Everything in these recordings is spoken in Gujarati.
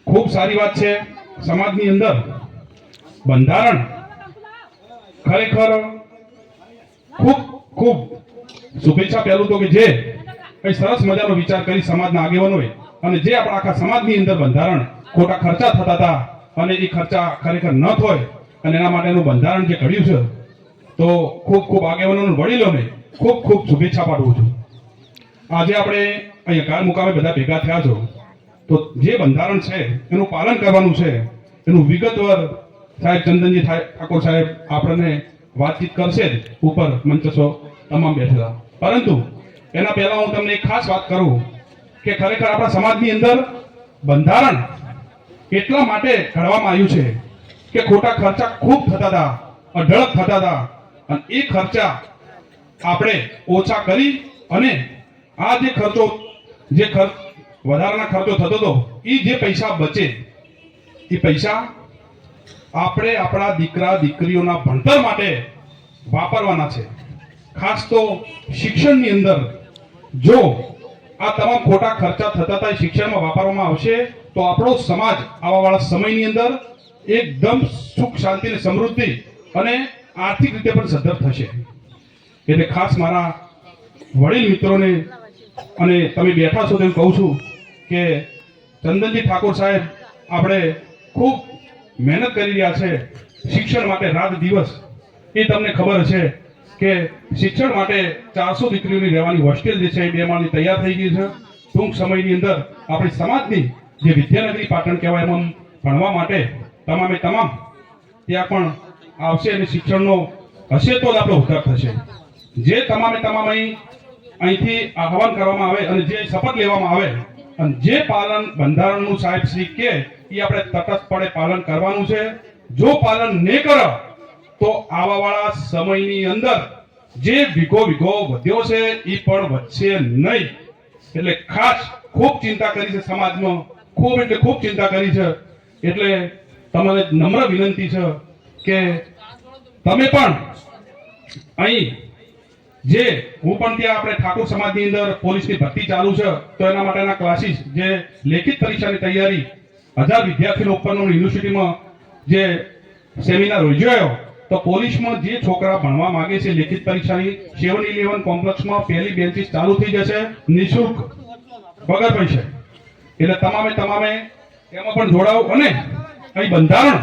ખૂબ સારી વાત છે. સમાજની અંદર બંધારણ ખરેખર ખૂબ ખૂબ શુભેચ્છા. પહેલું તો કે જે કઈ સરસ મજાનો વિચાર કરી સમાજના આગેવાનોએ, અને જે આપણા આખા સમાજની અંદર બંધારણ ખોટા ખર્ચા થતા હતા અને એ ખર્ચા ખરેખર ન થાય અને એના માટેનું બંધારણ જે ઘડ્યું છે, તો ખૂબ ખૂબ આગેવાનોને વડીલોને ખૂબ ખૂબ શુભેચ્છા પાઠવું છું. આજે આપણે અહીંયા કાર મુકામે બધા ભેગા થયા છો, તો જે બંધારણ છે એનું પાલન કરવાનું છે. એનું વિગતવાર સાહેબ ચંદનજી ઠાકોર સાહેબ આપણને વાતચીત કરશે જ ઉપર મંચસો તમામ બેઠેલા. પરંતુ એના પહેલા હું તમને એક ખાસ વાત કરું કે ખરેખર આપણા સમાજની અંદર બંધારણ એટલા માટે ઘડવામાં આવ્યું છે કે ખોટા ખર્ચા ખૂબ થતા હતા, અઢળક થતા હતા, અને એ ખર્ચા આપણે ઓછા કરી અને આ જે ખર્ચો વધારાના ખર્ચો થતો હતો, એ જે પૈસા બચે એ પૈસા આપણે આપણા દીકરા દીકરીઓના ભણતર માટે વાપરવાના છે. ખાસ તો શિક્ષણની અંદર જો આ તમામ ખોટા ખર્ચા થતા હતા શિક્ષણમાં વાપરવામાં આવશે તો આપણો સમાજ આવાવાળા સમયની અંદર એકદમ સુખ શાંતિ અને સમૃદ્ધિ અને આર્થિક રીતે પણ સદ્ધર થશે. એટલે ખાસ મારા વડીલ મિત્રોને અને તમે બેઠા છો તેમ કહું છું કે ચંદનજી ઠાકોર સાહેબ આપણે ખૂબ મહેનત કરી રહ્યા છે શિક્ષણ માટે રાત દિવસ. એ તમને ખબર હશે કે શિક્ષણ માટે 400 દીકરીઓની રહેવાની હોસ્ટેલ જે છે એ 2 માળની તૈયાર થઈ ગઈ છે. ટૂંક સમયની અંદર આપણી સમાજની જે વિદ્યાનગરી પાટણ કહેવાય એમાં ભણવા માટે તમામે તમામ ત્યાં પણ આવશે અને શિક્ષણનો હશે તો જ આપણો ઉદ્ધાર થશે. જે તમામે તમામ અહીંથી આહવાન કરવામાં આવે અને જે શપથ લેવામાં આવે અને જે પાલન બંધારણનું સાહેબ શ્રી કે એ આપણે તટસ્થપણે પાલન કરવાનું છે. જો પાલન નહીં કરો તો આવાવાળા સમયની અંદર જે વીઘો વધ્યો છે એ પણ વધશે નહીં. એટલે ખાસ ખૂબ ચિંતા કરી છે સમાજમાં, ખૂબ એટલે ખૂબ ચિંતા કરી છે. એટલે તમારે નમ્ર વિનંતી છે કે તમે પણ અહીં જે હું પણ ત્યાં આપણે ઠાકોર સમાજની અંદર પોલીસની ભરતી ચાલુ છે તો એના માટેના ક્લાસીસ જે લેખિત પરીક્ષાની તૈયારી 1000 વિદ્યાર્થીઓ ઉપરનો યુનિવર્સિટીમાં જે સેમિનાર યોજાયો તો પોલીસમાં જે છોકરા ભણવા માંગે છે લેખિત પરીક્ષાની 7-11 કોમ્પ્લેક્સમાં પહેલી બેન્ચીસ ચાલુ થઈ જશે નિઃશુલ્ક વગર પૈસે. એટલે તમામે એમાં પણ જોડાવ અને અહીં બંધારણ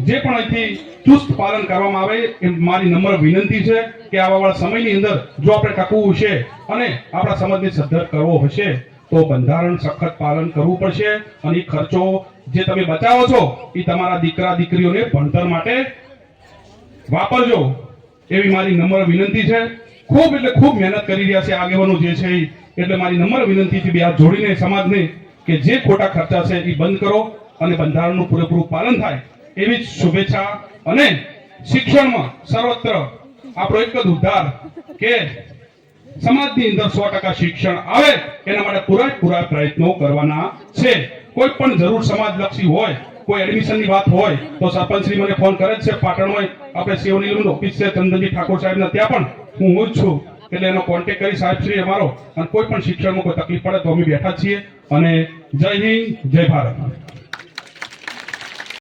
જે પણ અહીંથી ચુસ્ત પાલન કરવામાં આવે એ મારી નમ્ર વિનંતી છે કે આવાવાળા સમયની અંદર જો આપણે ટકવું હશે અને આપણા સમાજને સદ્ધર કરવો હશે તો બંધારણ સખત પાલન કરવું પડશે. અને એ ખર્ચો જે તમે બચાવો છો એ તમારા દીકરા દીકરીઓને ભણતર માટે વાપરજો એવી મારી નમ્ર વિનંતી છે. ખૂબ એટલે ખૂબ મહેનત કરી રહ્યા છે આગેવાનો જે છે એટલે મારી નમ્ર વિનંતી છે બે હાથ જોડીને સમાજને કે જે ખોટા ખર્ચા છે એ બંધ કરો અને બંધારણનું પૂરેપૂરું પાલન થાય એવી જ શુભેચ્છા. અને શિક્ષણમાં સર્વત્ર આપણો એક જ ઉદ્ધાર કે સમાજની અંદર 100% શિક્ષણ આવે એના માટે પૂરેપૂરા પ્રયત્નો કરવાના છે. કોઈ પણ જરૂર સમાજલક્ષી હોય, કોઈ એડમિશનની વાત હોય તો સરપંચશ્રી મને ફોન કરે જ છે. પાટણમાં આપણે સેવની ઓફિસ છે ચંદનજી ઠાકોર સાહેબના, ત્યાં પણ હું જ છું. એટલે એનો કોન્ટેક્ટ કરી સાહેબશ્રી અમારો, અને કોઈ પણ શિક્ષણમાં કોઈ તકલીફ પડે તો અમે બેઠા છીએ. અને જય હિન્દ, જય ભારત.